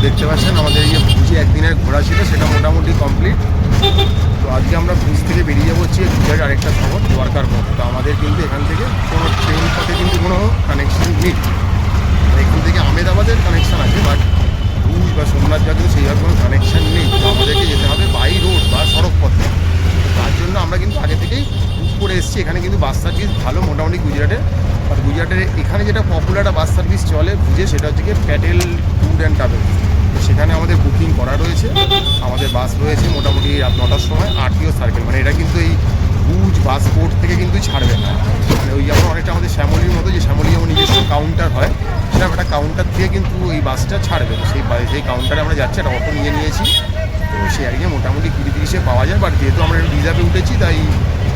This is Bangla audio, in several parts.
দেখতে পাচ্ছেন আমাদের এই যে ভুজে একদিনের ঘোরা ছিল সেটা মোটামুটি কমপ্লিট। তো আজকে আমরা ভুজ থেকে বেরিয়ে যাবো হচ্ছে গুজরাট আরেকটা শহর দ্বারকার পথ। তো আমাদের কিন্তু এখান থেকে কোনো ট্রেন পথে কিন্তু কোনো কানেকশন নেই। এখান থেকে আহমেদাবাদের কানেকশান আছে, বাট ভুজ বা সোমনাথ যা কিন্তু সেইভাবে কোনো কানেকশান নেই। তো আমাদেরকে যেতে হবে বাই রোড বা সড়ক পথে। তার জন্য আমরা কিন্তু আগে থেকেই বুক করে এসেছি। এখানে কিন্তু বাস সার্ভিস ভালো মোটামুটি গুজরাটে। আর গুজরাটের এখানে যেটা পপুলার বাস সার্ভিস চলে ভুজে সেটা হচ্ছে কি প্যাটেল ট্যুর অ্যান্ড ট্রাভেলস। সেখানে আমাদের বুকিং করা রয়েছে, আমাদের বাস রয়েছে মোটামুটি রাত 9টার সময় আরটিও সার্কেল। মানে এটা কিন্তু এই ভুজ বাস পোর্ট থেকে কিন্তু ছাড়বে না। মানে ওই যেমন অনেকটা আমাদের শ্যামলির মতো, যে শ্যামলি যেমন নিজস্ব কাউন্টার হয়, সেটা একটা কাউন্টার থেকে কিন্তু এই বাসটা ছাড়বে। সেই কাউন্টারে আমরা যাচ্ছি, একটা অটো নিয়ে নিয়েছি। তো সে আর কি মোটামুটি 20-30-এ পাওয়া যায়, বাট যেহেতু আমরা রিজার্ভে উঠেছি তাই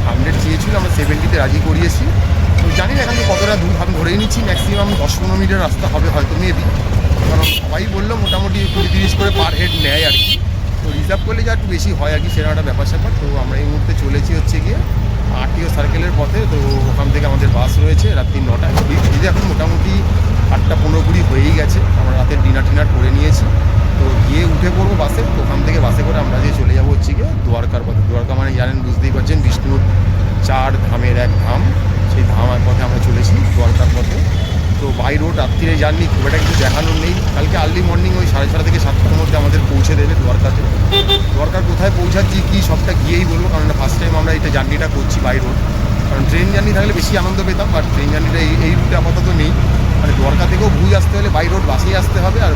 100 চেয়েছিল, আমরা 70-তে রাজি করিয়েছি। তো জানি না এখান থেকে কতটা দূর, আমি ধরেই নিচ্ছি ম্যাক্সিমাম 10-15 মিনিটের রাস্তা হবে হয়তো মেবি, কারণ সবাই বললো মোটামুটি 20-30 করে পার হেড নেয় আর কি। তো রিজার্ভ করলে যা একটু বেশি হয় আর কি, সেটা একটা ব্যাপার স্যাপার। তো আমরা এই মুহূর্তে চলেছি হচ্ছে গিয়ে আরটিও সার্কেলের পথে। তো ওখান থেকে আমাদের বাস রয়েছে রাত্রি 9টায়। এই যে এখন মোটামুটি 8:15-20 হয়েই গেছে, আমরা রাতের ডিনার করে নিয়েছি। তো গিয়ে উঠে পড়বো বাসে। তো ওখান থেকে বাসে করে আমরা যে চলে যাবো হচ্ছে গিয়ে দ্বারকার পথে। দ্বারকা মানে জানেন, বুঝতেই পারছেন, বিষ্ণুর 4 ধামের এক ধাম। সেই ধামের পথে আমরা চলেছি দ্বারকার পথে। তো বাই রোড রাত্রিরে জার্নি খুব একটা কিছু দেখানোর নেই। কালকে আর্লি মর্নিং ওই 6:30 থেকে 7টার মধ্যে আমাদের পৌঁছে দেবে দ্বারকাতে। দ্বারকার কোথায় পৌঁছাচ্ছি কী সবটা গিয়েই বলবো, কারণ ফার্স্ট টাইম আমরা এটা জার্নিটা করছি বাই রোড। কারণ ট্রেন জার্নি থাকলে বেশি আনন্দ পেতাম, বাট ট্রেন জার্নিটা এই রুটে আপাতত নেই। মানে দ্বারকা থেকেও ভুজ আসতে হলে বাই রোড বাসেই আসতে হবে, আর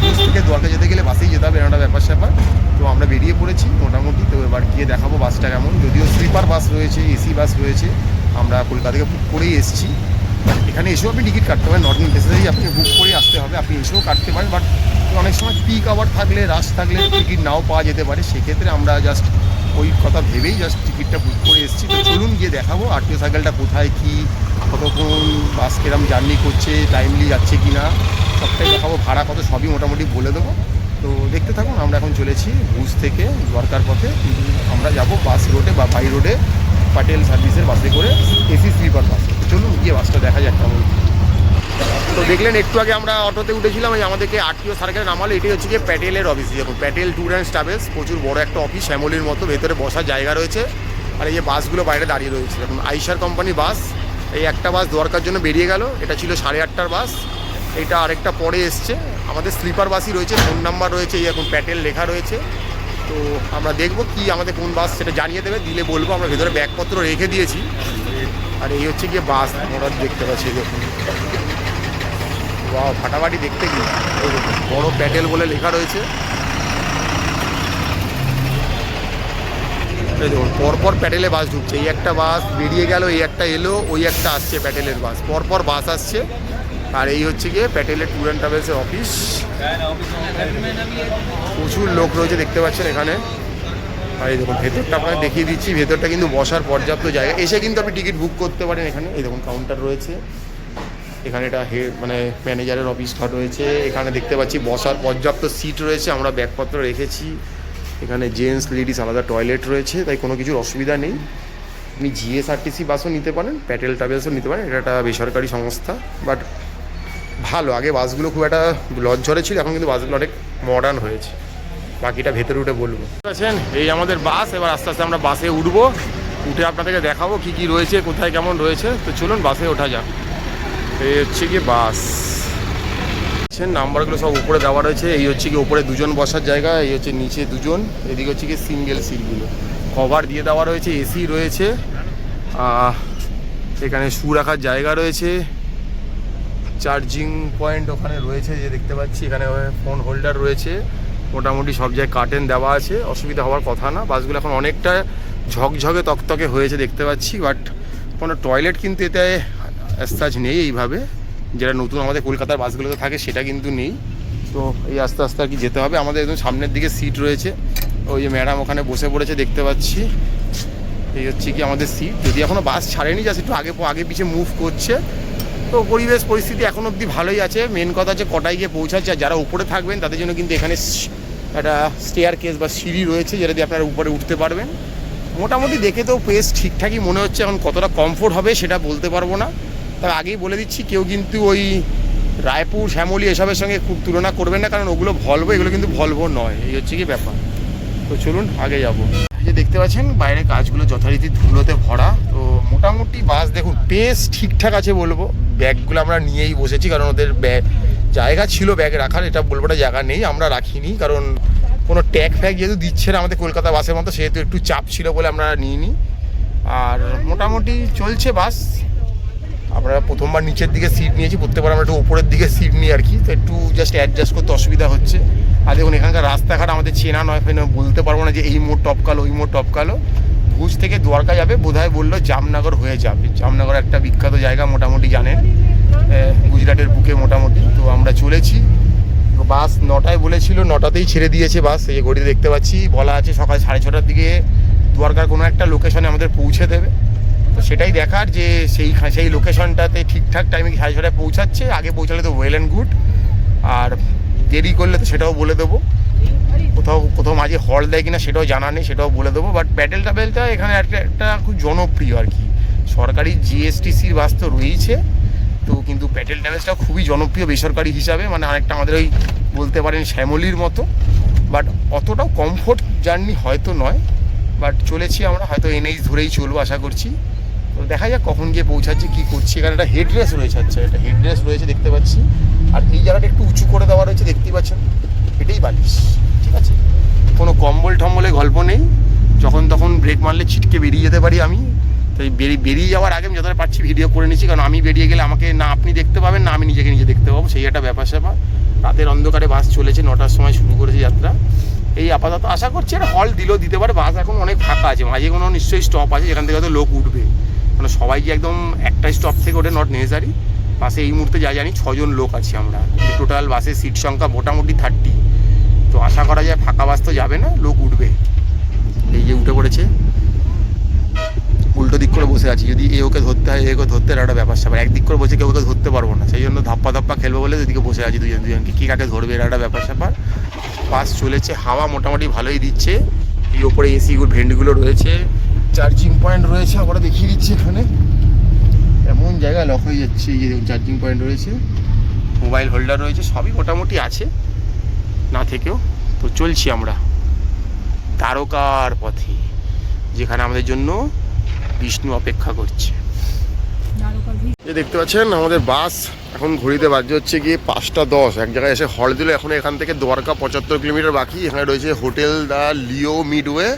ভুজ থেকে দ্বারকা যেতে গেলে বাসেই যেতে হবে, একটা ব্যাপার স্যাপার। তো আমরা বেরিয়ে পড়েছি মোটামুটি। তো এবার গিয়ে দেখাবো বাসটা কেমন। যদিও স্লিপার বাস রয়েছে, এসি বাস রয়েছে, আমরা কলকাতা থেকে বুক করেই এসেছি। এখানে এসেও আপনি টিকিট কাটতে পারেন, নট নেসেসারি আপনি বুক করে আসতে হবে, আপনি এসেও কাটতে পারেন। বাট অনেক সময় পিক আওয়ার থাকলে, রাশ থাকলে টিকিট নাও পাওয়া যেতে পারে। সেক্ষেত্রে আমরা জাস্ট ওই কথা ভেবেই জাস্ট টিকিটটা বুক করে এসেছি। তো চলুন গিয়ে দেখাবো আরটিও সাইকেলটা কোথায়, কী, কতক্ষণ বাস কিরম জার্নি করছে, টাইমলি যাচ্ছে কি না, সবটাই দেখাবো। ভাড়া কত সবই মোটামুটি বলে দেবো। তো দেখতে থাকুন। আমরা এখন চলেছি ভুজ থেকে দ্বারকার পথে। আমরা যাব বাস রোডে বা বাই রোডে প্যাটেল সার্ভিসের বাসে করে, এসি স্লিপার বাসে। চলুন গিয়ে বাসটা দেখা যাক কেমন। তো দেখলেন একটু আগে আমরা অটোতে উঠেছিলাম, এই আমাদেরকে আরটিও সার্কেল নামালো। এটাই হচ্ছে গিয়ে প্যাটেলের অফিস। দেখুন প্যাটেল ট্যুর অ্যান্ড ট্রাভেলস, প্রচুর বড় একটা অফিস, শ্যামলির মতো। ভেতরে বসার জায়গা রয়েছে, আর এই যে বাসগুলো বাইরে দাঁড়িয়ে রয়েছে। দেখুন আইসার কোম্পানি বাস। এই একটা বাস দ্বারকার জন্য বেরিয়ে গেল, এটা ছিল 8:30টার বাস। এটা আরেকটা পরে এসছে। আমাদের স্লিপার বাসই রয়েছে, ফোন নাম্বার রয়েছে, এই এখন প্যাটেল লেখা রয়েছে। তো আমরা দেখবো কি আমাদের কোন বাস সেটা জানিয়ে দেবে, দিলে বলবো। আমরা ভেতরে ব্যাগপত্র রেখে দিয়েছি। আর এই হচ্ছে গিয়ে বাস, আমরা দেখতে পাচ্ছি। দেখুন বাহ, ফাটাফাটি দেখতে কি বড় প্যাটেল বলে লেখা রয়েছে। দেখুন পরপর প্যাটেলে বাস ঢুকছে। এই একটা বাস বেরিয়ে গেল, এই একটা এলো, ওই একটা আসছে প্যাটেলের বাস, পরপর বাস আসছে। আর এই হচ্ছে গিয়ে প্যাটেলের ট্যুর অ্যান্ড ট্রাভেলসের অফিস। প্রচুর লোক রয়েছে দেখতে পাচ্ছেন এখানে। আর এই দেখুন ভেতরটা আপনাকে দেখিয়ে দিচ্ছি। ভেতরটা কিন্তু বসার পর্যাপ্ত জায়গা, এসে কিন্তু আপনি টিকিট বুক করতে পারেন এখানে। এই দেখুন কাউন্টার রয়েছে এখানে, এটা মানে ম্যানেজারের অফিসটা রয়েছে। এখানে দেখতে পাচ্ছি বসার পর্যাপ্ত সিট রয়েছে, আমরা ব্যাগপত্র রেখেছি। এখানে জেন্টস লেডিস আলাদা টয়লেট রয়েছে, তাই কোনো কিছুর অসুবিধা নেই। আপনি জিএসআরটিসি বাসও নিতে পারেন, প্যাটেল ট্রাভেলসও নিতে পারেন। এটা একটা বেসরকারি সংস্থা, বাট ভালো। আগে বাসগুলো খুব একটা লজ্জরে ছিল, এখন কিন্তু বাসগুলো অনেক মডার্ন হয়েছে। বাকিটা ভেতরে উঠে বলবো। আছেন এই আমাদের বাস। এবার আস্তে আস্তে আমরা বাসে উঠবো, উঠে আপনাদেরকে দেখাবো কি কি রয়েছে, কোথায় কেমন রয়েছে। তো চলুন বাসে ওঠা যাক। এই হচ্ছে গিয়ে বাস, নাম্বারগুলো সব উপরে দেওয়া রয়েছে। এই হচ্ছে কি উপরে 2জন বসার জায়গা, এই হচ্ছে নিচে 2জন, এদিকে হচ্ছে কি সিঙ্গেল সিটগুলো, কভার দিয়ে দেওয়া রয়েছে, এসি রয়েছে। এখানে শু রাখার জায়গা রয়েছে, চার্জিং পয়েন্ট ওখানে রয়েছে যে দেখতে পাচ্ছি। এখানে ফোন হোল্ডার রয়েছে, মোটামুটি সব জায়গায় কার্টেন দেওয়া আছে, অসুবিধা হওয়ার কথা না। বাসগুলো এখন অনেকটা ঝকঝকে তকতকে হয়েছে দেখতে পাচ্ছি, বাট কোনো টয়লেট কিন্তু এতে অ্যাজ নেই এইভাবে, যেটা নতুন আমাদের কলকাতার বাসগুলোতে থাকে সেটা কিন্তু নেই। তো এই আস্তে আস্তে আর কি যেতে হবে। আমাদের একদম সামনের দিকে সিট রয়েছে, ওই যে ম্যাডাম ওখানে বসে পড়েছে দেখতে পাচ্ছি। এই হচ্ছে কি আমাদের সিট, যদি এখনও বাস ছাড়েনি, জাস্ট একটু আগে পিছিয়ে মুভ করছে। তো পরিবেশ পরিস্থিতি এখন অবধি ভালোই আছে। মেন কথা হচ্ছে কটায় গিয়ে পৌঁছাচ্ছে। আর যারা উপরে থাকবেন তাদের জন্য কিন্তু এখানে একটা স্টেয়ার কেস বা সিঁড়ি রয়েছে, যেটা দিয়ে আপনারা উপরে উঠতে পারবেন। মোটামুটি দেখে তো বেশ ঠিকঠাকই মনে হচ্ছে। এখন কতটা কমফোর্ট হবে সেটা বলতে পারবো না, তবে আগেই বলে দিচ্ছি, কেউ কিন্তু ওই রায়পুর শ্যামলী এসবের সঙ্গে খুব তুলনা করবেন না, কারণ ওগুলো ভলভো, এগুলো কিন্তু ভলভো নয়। এই হচ্ছে কি ব্যাপার। তো চলুন আগে যাবো। এই যে দেখতে পাচ্ছেন বাইরে কাজগুলো যথারীতি ধুলোতে ভরা। তো মোটামুটি বাস দেখুন বেশ ঠিকঠাক আছে বলবো। ব্যাগগুলো আমরা নিয়েই বসেছি, কারণ ওদের জায়গা ছিল ব্যাগ রাখার, এটা বলবো না জায়গা নেই, আমরা রাখিনি। কারণ কোনো ট্যাগ ফ্যাগ যেহেতু দিচ্ছে না আমাদের কলকাতা বাসের মতো, সেহেতু একটু চাপ ছিল বলে আমরা নিইনি। আর মোটামুটি চলছে বাস। আমরা প্রথমবার নিচের দিকে সিট নিয়েছি, প্রত্যেকবার আমরা একটু ওপরের দিকে সিট নিই আর কি। তো একটু জাস্ট অ্যাডজাস্ট করতে অসুবিধা হচ্ছে। আর দেখুন এখানকার রাস্তাঘাট আমাদের চেনা নয়, বলতে পারবো না যে এই মোড় টপকালো ওই মোড় টপকালো। ভুজ থেকে দ্বারকা যাবে, বোধহয় বললো জামনগর হয়ে যাবে। জামনগর একটা বিখ্যাত জায়গা, মোটামুটি জানেন, গুজরাটের বুকে মোটামুটি। তো আমরা চলেছি। বাস 9টায় বলেছিল, 9টাতেই ছেড়ে দিয়েছে বাস। এই ঘড়িতে দেখতে পাচ্ছি বলা আছে সকাল 6:30টার দিকে দ্বারকার কোনো একটা লোকেশনে আমাদের পৌঁছে দেবে। তো সেটাই দেখার যে সেই লোকেশনটাতে ঠিকঠাক টাইমে 6:30টায় পৌঁছাচ্ছে। আগে পৌঁছালে তো ওয়েল অ্যান্ড গুড, আর দেরি করলে তো সেটাও বলে দেবো। কোথাও মাঝে হল দেয় কিনা সেটাও জানা নেই, সেটাও বলে দেবো। বাট প্যাটেল ট্রাভেলটা এখানে একটা খুব জনপ্রিয় আর কি। সরকারি জিএসটিসির বাস তো রয়েছে, তো কিন্তু প্যাটেল ট্রাভেলসটা খুবই জনপ্রিয় বেসরকারি হিসাবে। মানে অনেকটা আমাদের ওই বলতে পারেন শ্যামলির মতো, বাট অতটাও কমফোর্ট জার্নি হয়তো নয়। বাট চলেছি আমরা, হয়তো এনএইচ ধরেই চলবো আশা করছি। তো দেখা যাক কখন গিয়ে পৌঁছাচ্ছি, কী করছি। এখানে একটা হেডরেস্ট রয়েছে, আচ্ছা একটা হেডরেস্ট রয়েছে দেখতে পাচ্ছি। আর এই জায়গাটা একটু উঁচু করে দেওয়া রয়েছে দেখতেই পাচ্ছেন, এটাই বালিশ। ঠিক আছে, কোনো কম্বল টম্বলের গল্প নেই, যখন তখন ব্রেক মারলে ছিটকে বেরিয়ে যেতে পারি আমি। তো এই বেরিয়ে যাওয়ার আগে আমি যতটা পারছি ভিডিও করে নিচ্ছি, কারণ আমি বেরিয়ে গেলে আমাকে না আপনি দেখতে পাবেন না আমি নিজেকে নিজে দেখতে পাবো, সেই একটা ব্যাপার স্যাপার। রাতের অন্ধকারে বাস চলেছে, 9টার সময় শুরু করেছে যাত্রা। এই আপাতত আশা করছি আর হল দিতে পারে। বাস এখন অনেক ফাঁকা আছে, মাঝে কোনো নিশ্চয়ই স্টপ আছে যেখান থেকে হয়তো লোক উঠবে। মানে সবাই কি একদম একটাই স্টপ থেকে ওঠে নট নেসেসারি। বাসে এই মুহূর্তে যা জানি 6 জন লোক আছি আমরা। টোটাল বাসের সিট সংখ্যা মোটামুটি 30। তো আশা করা যায় ফাঁকা বাস তো যাবে না, লোক উঠবে। এই যে উঠে পড়েছে, উল্টো দিক করে বসে আছি। যদি ওকে ধরতে হয় একে ধরতে একটা ব্যাপার স্যাপার। একদিক করে বসে কেউ ওকে ধরতে পারবো না, সেই জন্য ধাপ্পা খেলবো বলে ওদিকে বসে আছি দুজনকে। কী কাকে ধরবে এর একটা ব্যাপার স্যাপার। বাস চলেছে, হাওয়া মোটামুটি ভালোই দিচ্ছে। এই ওপরে এসিগুলো ভেন্টগুলো রয়েছে, চার্জিং পয়েন্ট রয়েছে, আমরা দেখিয়ে দিচ্ছি। এখানে এমন জায়গায় লক হয়ে যাচ্ছে, এই যে চার্জিং পয়েন্ট রয়েছে, মোবাইল হোল্ডার রয়েছে, সবই মোটামুটি আছে না থেকেও। তো চলছি আমরা দ্বারকার পথে, যেখানে আমাদের জন্য বিষ্ণু অপেক্ষা করছে। যে দেখতে পাচ্ছেন আমাদের বাস এখন ঘড়িতে বাজে হচ্ছে গিয়ে 5টা 10। এক জায়গায় এসে হল দিল। এখন এখান থেকে দ্বারকা 75 কিলোমিটার বাকি। এখানে রয়েছে হোটেল দ্য লিও মিডওয়ে,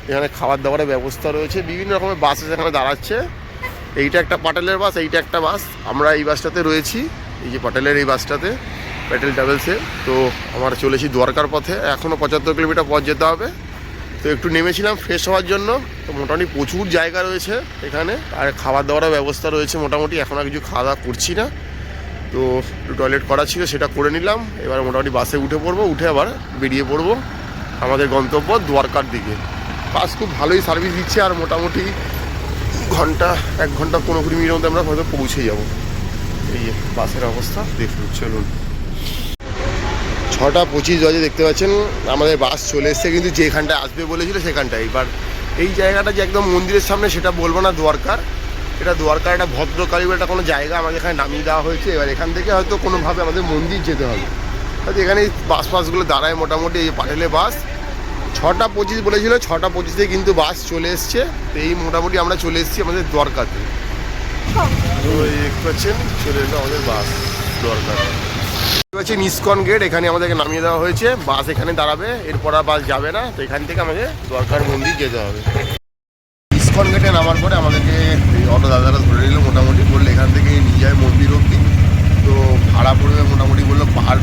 এখানে খাবার দাবারের ব্যবস্থা রয়েছে। বিভিন্ন রকমের বাস এখানে দাঁড়াচ্ছে। এইটা একটা পাটেলের বাস, এইটা একটা বাস। আমরা এই বাসটাতে রয়েছি, এই যে পাটেলের এই বাসটাতে, প্যাটেল ট্রাভেলসে। তো আমরা চলেছি দ্বারকার পথে, এখনও 75 কিলোমিটার পথ যেতে হবে। তো একটু নেমেছিলাম ফ্রেশ হওয়ার জন্য। তো মোটামুটি প্রচুর জায়গা রয়েছে এখানে, আর খাবার দাবারের ব্যবস্থা রয়েছে মোটামুটি। এখন আর কিছু খাওয়া দাওয়া করছি না, তো একটু টয়লেট করা ছিল সেটা করে নিলাম। এবার মোটামুটি বাসে উঠে পড়বো, উঠে আবার বেরিয়ে পড়বো আমাদের গন্তব্য দ্বারকার দিকে। বাস খুব ভালোই সার্ভিস দিচ্ছে, আর মোটামুটি 1 ঘন্টা 15 মিনিটের মধ্যে আমরা হয়তো পৌঁছে যাবো। এই বাসের অবস্থা দেখুন, চলুন। 6:25 বাজে দেখতে পাচ্ছেন আমাদের বাস চলে এসছে, কিন্তু যেখানটায় আসবে বলেছিল সেখানটায়। এবার এই জায়গাটা যে একদম মন্দিরের সামনে সেটা বলবো না, দ্বারকার। এটা দ্বারকার একটা ভদ্রকালী বলে একটা কোনো জায়গা আমাদের এখানে নামিয়ে দেওয়া হয়েছে। এবার এখান থেকে হয়তো কোনোভাবে আমাদের মন্দির যেতে হবে। হয়তো এখানে বাসগুলো দাঁড়ায় মোটামুটি। এই পাটেলে বাস 6:25 বলেছিল, 6:25 কিন্তু বাস চলে এসছে। তো এই মোটামুটি আমরা চলে এসেছি আমাদের দ্বারকাতে। তো দেখতে পাচ্ছেন চলে এলো আমাদের বাস দ্বারকা। হচ্ছে ইসকন গেট, এখানে আমাদেরকে নামিয়ে দেওয়া হয়েছে। বাস এখানে দাঁড়াবে, এরপর আর বাস যাবে না। তো এখান থেকে আমাদের দ্বারকার মন্দির যেতে হবে। ইসকন গেটে নামার পরে আমাদেরকে অটো দাদারা ধরে নিল মোটামুটি, বললে এখান থেকে নিয়ে যায় মন্দির অবধি। তো ভাড়া পড়বে মোটামুটি বললো পার